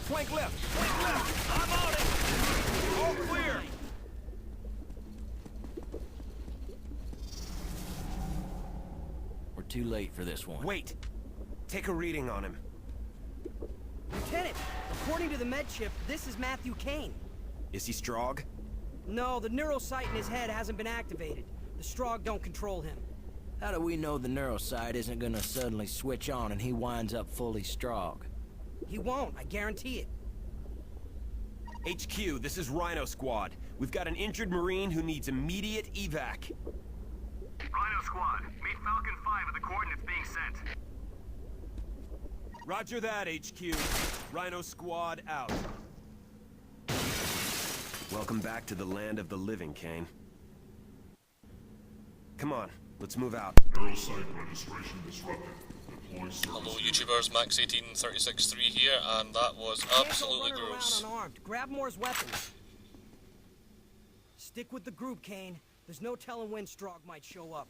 Flank left! Flank left! I'm on it! All clear! We're too late for this one. Wait! Take a reading on him. Lieutenant, according to the med chip, this is Matthew Kane. Is he Strogg? No, the neurosite in his head hasn't been activated. The Strogg don't control him. How do we know the neurosite isn't gonna suddenly switch on and he winds up fully Strogg? He won't, I guarantee it. HQ, this is Rhino Squad. We've got an injured Marine who needs immediate evac. Rhino Squad, meet Falcon 5 at the coordinates being sent. Roger that, HQ. Rhino Squad out. Welcome back to the land of the living, Kane. Come on, let's move out. Neurosite registration disrupted. Deploy service. Hello YouTubers, Max18363 here, and that was absolutely Can't go running gross. around unarmed. Grab Moore's weapons. Stick with the group, Kane. There's no telling when Strogg might show up.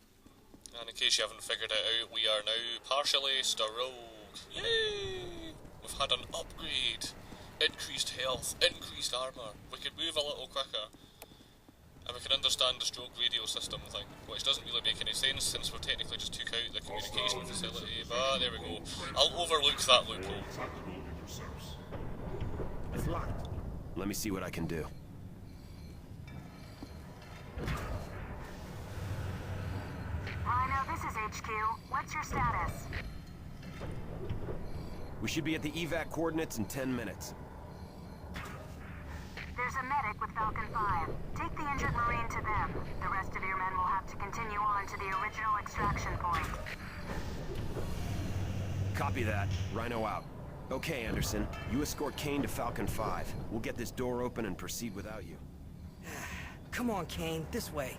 And in case you haven't figured it out, we are now partially Strogg. Yay! We've had an upgrade. Increased health, increased armour. We could move a little quicker. And we can understand the Strogg radio system thing, which doesn't really make any sense since we technically just took out the communication facility, but there we go. I'll overlook that loophole. Tactical intercepts. It's locked. Let me see what I can do. Rhino, this is HQ. What's your status? We should be at the evac coordinates in 10 minutes. There's a medic with Falcon 5. Take the injured Marine to them. The rest of your men will have to continue on to the original extraction point. Copy that. Rhino out. Okay, Anderson. You escort Kane to Falcon 5. We'll get this door open and proceed without you. Come on, Kane, this way.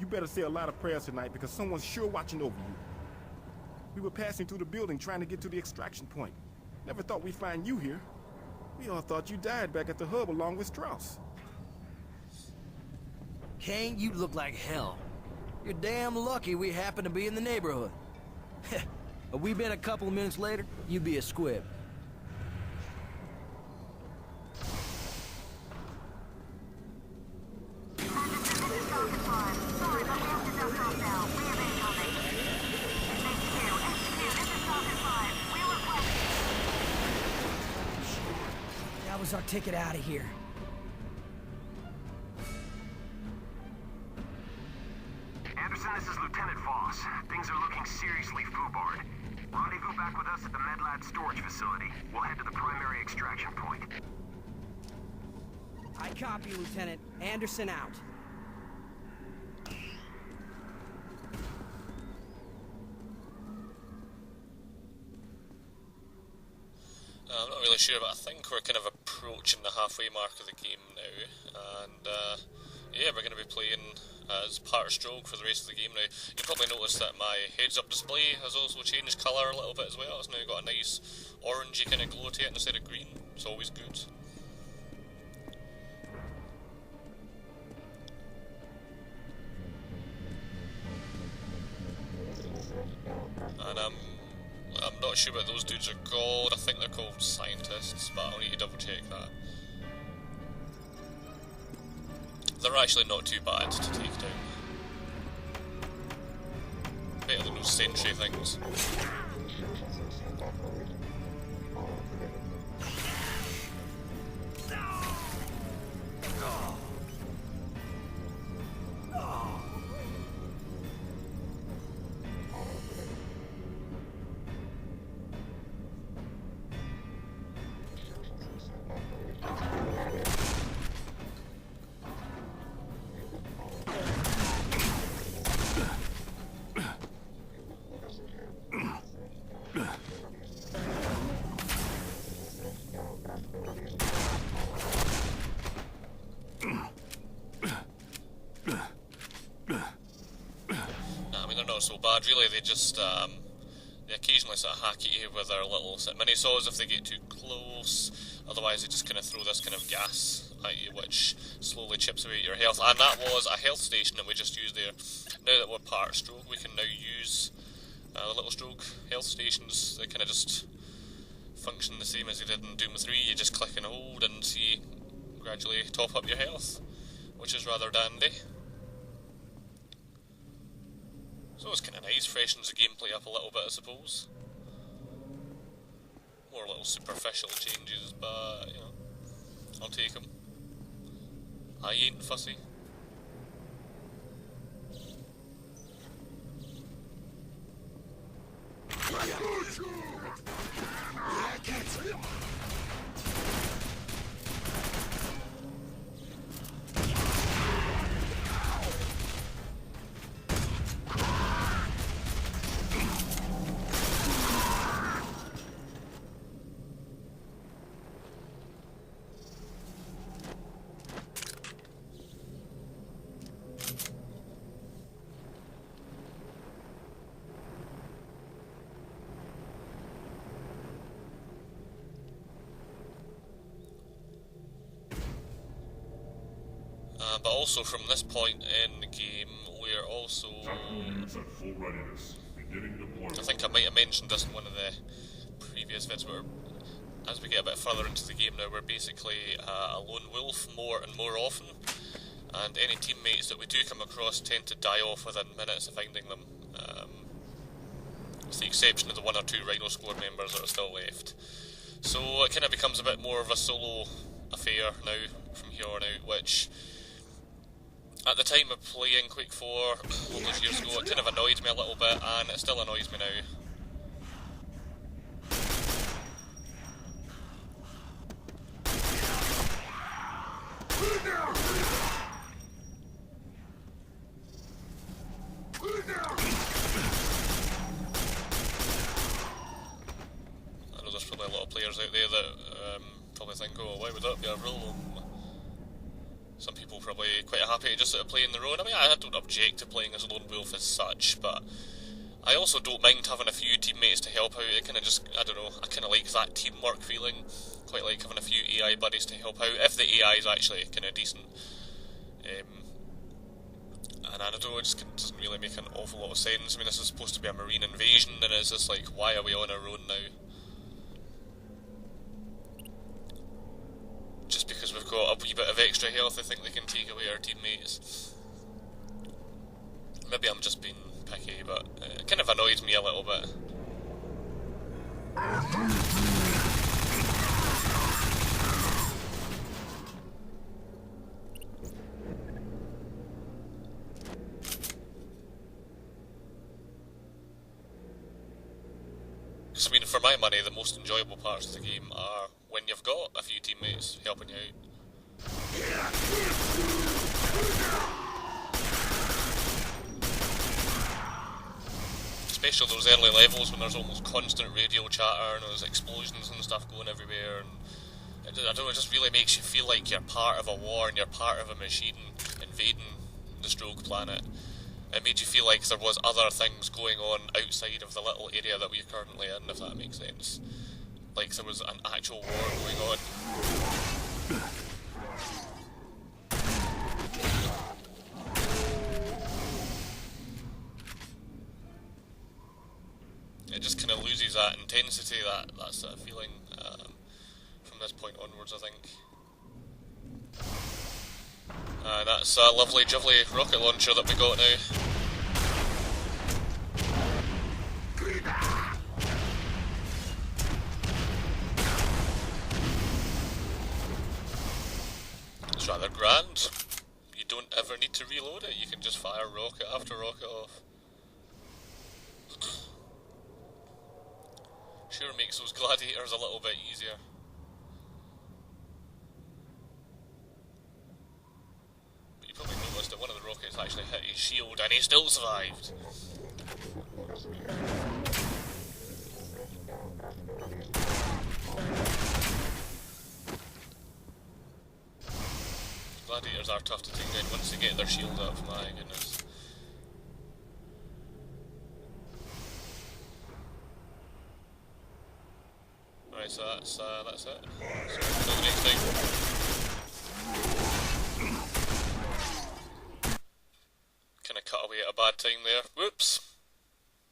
You better say a lot of prayers tonight because someone's sure watching over you. We were passing through the building trying to get to the extraction point. Never thought we'd find you here. We all thought you died back at the hub along with Strauss. Kane, you look like hell. You're damn lucky we happen to be in the neighborhood. Had we been a couple of minutes later, you'd be a squib. That was our ticket out of here. Anderson, this is Lieutenant Voss. Things are looking seriously foobarred. Rendezvous back with us at the MedLab storage facility. We'll head to the primary extraction point. I copy, Lieutenant. Anderson out. I'm not really sure, but I think we're kind of approaching the halfway mark of the game now, and yeah, we're going to be playing as part of Strogg for the rest of the game now. You probably noticed that my heads-up display has also changed colour a little bit as well. It's now got a nice orangey kind of glow to it instead of green. It's always good. And I'm not sure what those dudes are called. I think they're called scientists, but I'll need to double check that. They're actually not too bad to take down. Better than those sentry things. So bad, really. They just they occasionally sort of hack at you with their little mini saws if they get too close. Otherwise, they just kind of throw this kind of gas at you, which slowly chips away at your health. And that was a health station that we just used there. Now that we're part of Strogg, we can now use The little Strogg health stations, they kind of just function the same as you did in Doom 3. You just click and hold and see gradually top up your health, which is rather dandy. So it's kind of nice, freshens the gameplay up a little bit, I suppose. More little superficial changes, but, you know, I'll take them. I ain't fussy. But also from this point in the game, we're also... Units at full readiness. Beginning deployment. I think I might have mentioned this in one of the previous vids, where as we get a bit further into the game now, we're basically a lone wolf more and more often, and any teammates that we do come across tend to die off within minutes of finding them, with the exception of the 1 or 2 Rhino squad members that are still left. So it kind of becomes a bit more of a solo affair now, from here on out, which... at the time of playing Quake 4 all those years ago, it kind of annoyed me a little bit, and it still annoys me now. I know there's probably a lot of players out there that probably think, oh, why would that be a rule? Some people probably quite happy to just sort of play on their own. I mean, I don't object to playing as a lone wolf as such, but I also don't mind having a few teammates to help out. It kind of just, I don't know, I kind of like that teamwork feeling. Quite like having a few AI buddies to help out, if the AI is actually kind of decent. And I don't know, it just doesn't really make an awful lot of sense. I mean, this is supposed to be a marine invasion, and it's just like, why are we on our own now? Just because we've got a wee bit of extra health, I think they can take away our teammates. Maybe I'm just being picky, but it kind of annoys me a little bit. Because, I mean, for my money, the most enjoyable parts of the game are when you've got a few teammates helping you out. Especially those early levels when there's almost constant radio chatter and there's explosions and stuff going everywhere, and I don't know, it just really makes you feel like you're part of a war and you're part of a machine invading the Strogg planet. It made you feel like there was other things going on outside of the little area that we're currently in, if that makes sense. Like there was an actual war going on. It just kind of loses that intensity, that sort of feeling from this point onwards, I think. That's a lovely jubbly rocket launcher that we got now. It's rather grand. You don't ever need to reload it, you can just fire rocket after rocket off. Sure makes those gladiators a little bit easier. But you probably noticed that one of the rockets actually hit his shield and he still survived. Gladiators are tough to take down once they get their shield up, my goodness. Right, so that's it. So until the next time. Kinda cut away at a bad time there. Whoops.